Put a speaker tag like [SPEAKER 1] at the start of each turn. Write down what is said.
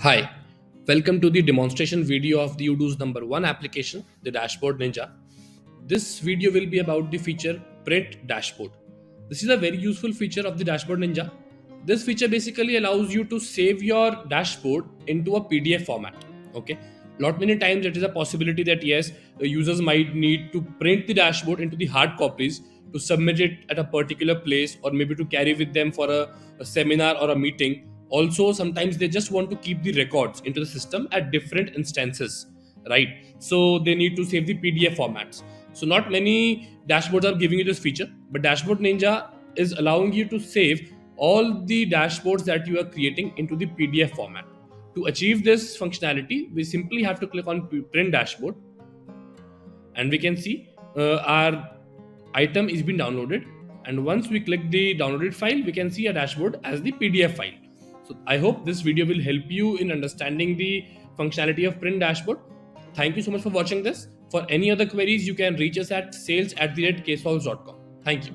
[SPEAKER 1] Hi, welcome to the demonstration video of the Odoo's number one application, the Dashboard Ninja. This video will be about the feature Print Dashboard. This is a very useful feature of the Dashboard Ninja. This feature basically allows you to save your dashboard into a PDF format. Okay, lot many times it is a possibility that yes, users might need to print the dashboard into the hard copies to submit it at a particular place or maybe to carry with them for a seminar or a meeting. Also sometimes they just want to keep the records into the system at different instances, right? So they need to save the PDF formats. So not many dashboards are giving you this feature, but Dashboard Ninja is allowing you to save all the dashboards that you are creating into the PDF format. To achieve this functionality, we simply have to click on print dashboard, and we can see our item is being downloaded. And once we click the downloaded file, we can see a dashboard as the PDF file. So I hope this video will help you in understanding the functionality of print dashboard. Thank you so much for watching this. For any other queries, you can reach us at sales@ksolves.com. Thank you.